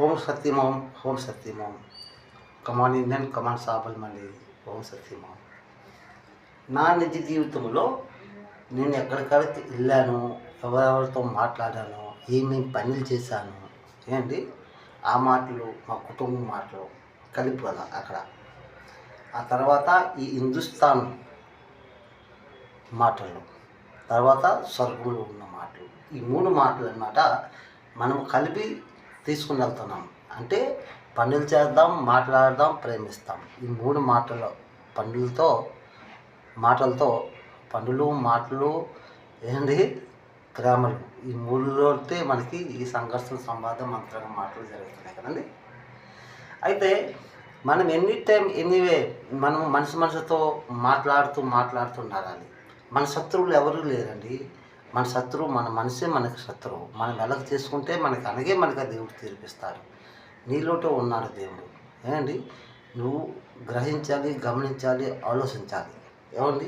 ఓం సత్యం ఓం ఓం సత్యం ఓం కమాన్ Indian కమాన్ సాబల్ మళ్ళీ ఓం సత్యం ఓం. నా నిజ జీవితంలో నేను ఎక్కడికైతే వెళ్ళాను, ఎవరెవరితో మాట్లాడాను, ఏమేమి పనులు చేశాను ఏంటి ఆ మాటలు మా కుటుంబం మాటలు కలిపి కదా అక్కడ. ఆ తర్వాత ఈ హిందుస్థాన్ మాటలు, తర్వాత స్వర్గంలో ఉన్న మాటలు, ఈ 3 మాటలు అన్నమాట మనం కలిపి తీసుకుని వెళ్తున్నాం. అంటే పనులు చేద్దాం, మాట్లాడదాం, ప్రేమిస్తాం. ఈ 3 మాటలతో పనులు మాటలు ఏంటి ప్రేమలు, ఈ 3లోతే మనకి ఈ సంఘర్షణ సంవాదం మంత్రంగా మాటలు జరుగుతున్నాయి కదండి. అయితే మనం ఎనీవే మనం మనిషితో మాట్లాడుతూ ఉండాలి. మన శత్రువులు ఎవరు లేరండి. మన శత్రువు మన మనసే మనకి శత్రువు. మనం వెలగ చేసుకుంటే మనకి ఆ దేవుడు తీర్పిస్తాడు. నీలోతో ఉన్నాడు దేవుడు. ఏమండి, నువ్వు గ్రహించాలి, గమనించాలి, ఆలోచించాలి. ఏమండి,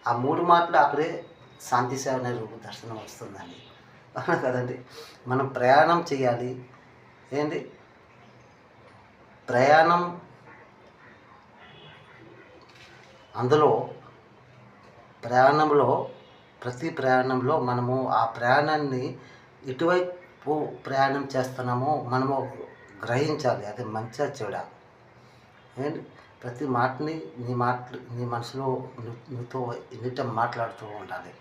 ఆ 3 మాటలు అక్కడే శాంతి సేవ అనే రూప దర్శనం వస్తుందండి. అవునా కదండి. మనం ప్రయాణం చేయాలి. ఏంటి ప్రయాణం, అందులో ప్రతి ప్రయాణంలో మనము ఆ ప్రయాణాన్ని ఎటువైపు ప్రయాణం చేస్తున్నామో మనము గ్రహించాలి. అది మంచిగా చెడా. ఏంటి ప్రతి మాటని నీ మనసులో నీతో ఎన్నిటం మాట్లాడుతూ ఉండాలి.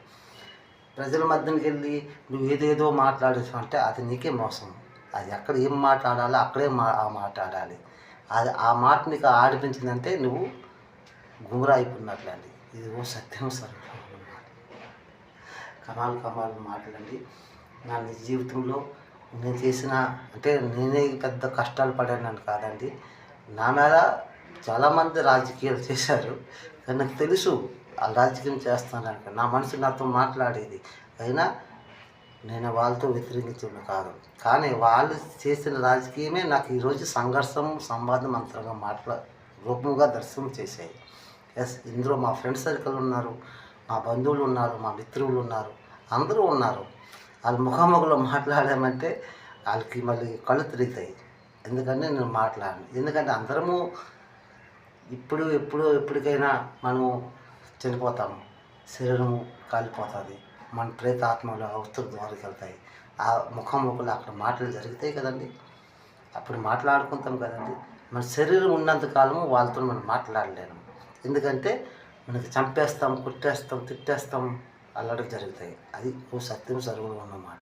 ప్రజల మధ్యకి వెళ్ళి నువ్వు ఏదేదో మాట్లాడేసావంటే అది నీకే మోసం. అది ఎక్కడ ఏం మాట్లాడాలో అక్కడే మాట్లాడాలి. అది ఆ మాట నీకు ఆడిపించిందంటే నువ్వు గుమరా అయిపోయినట్లండి. ఇది సత్యం సార్. కమాల్ మాటలండి. నా నిజ జీవితంలో నేను చేసిన, అంటే నేనే పెద్ద కష్టాలు పడానని కాదండి. నా మీద చాలామంది రాజకీయాలు చేశారు, కానీ నాకు తెలుసు వాళ్ళు రాజకీయం చేస్తానని. నా మనసు నాతో మాట్లాడేది, అయినా నేను వాళ్ళతో వ్యతిరేకించడం కాదు. కానీ వాళ్ళు చేసిన రాజకీయమే నాకు ఈరోజు సంఘర్షం సంవాదం అంతరంగా రూపంగా దర్శనం చేశాయి. ఇందులో మా ఫ్రెండ్ సర్కిల్ ఉన్నారు, మా బంధువులు ఉన్నారు, మా మిత్రులు ఉన్నారు, అందరూ ఉన్నారు. వాళ్ళు ముఖాముఖిలో మాట్లాడామంటే వాళ్ళకి మళ్ళీ కళ్ళు తిరుగుతాయి. ఎందుకంటే నేను మాట్లాడను. ఎందుకంటే అందరము ఎప్పటికైనా మనము చనిపోతాము. శరీరము కాలిపోతుంది. మన ప్రేతాత్మలు అవతల ద్వారాకి వెళ్తాయి. ఆ ముఖాముఖిలో అక్కడ మాటలు జరుగుతాయి కదండి. అప్పుడు మాట్లాడుకుంటాం కదండి. మన శరీరం ఉన్నంతకాలము వాళ్ళతో మనం మాట్లాడలేము. ఎందుకంటే మనకి చంపేస్తాం, కుట్టేస్తాం, తిట్టేస్తాం, అల్లడం జరుగుతాయి. అది సత్యం సర్వలో ఉన్నమాట.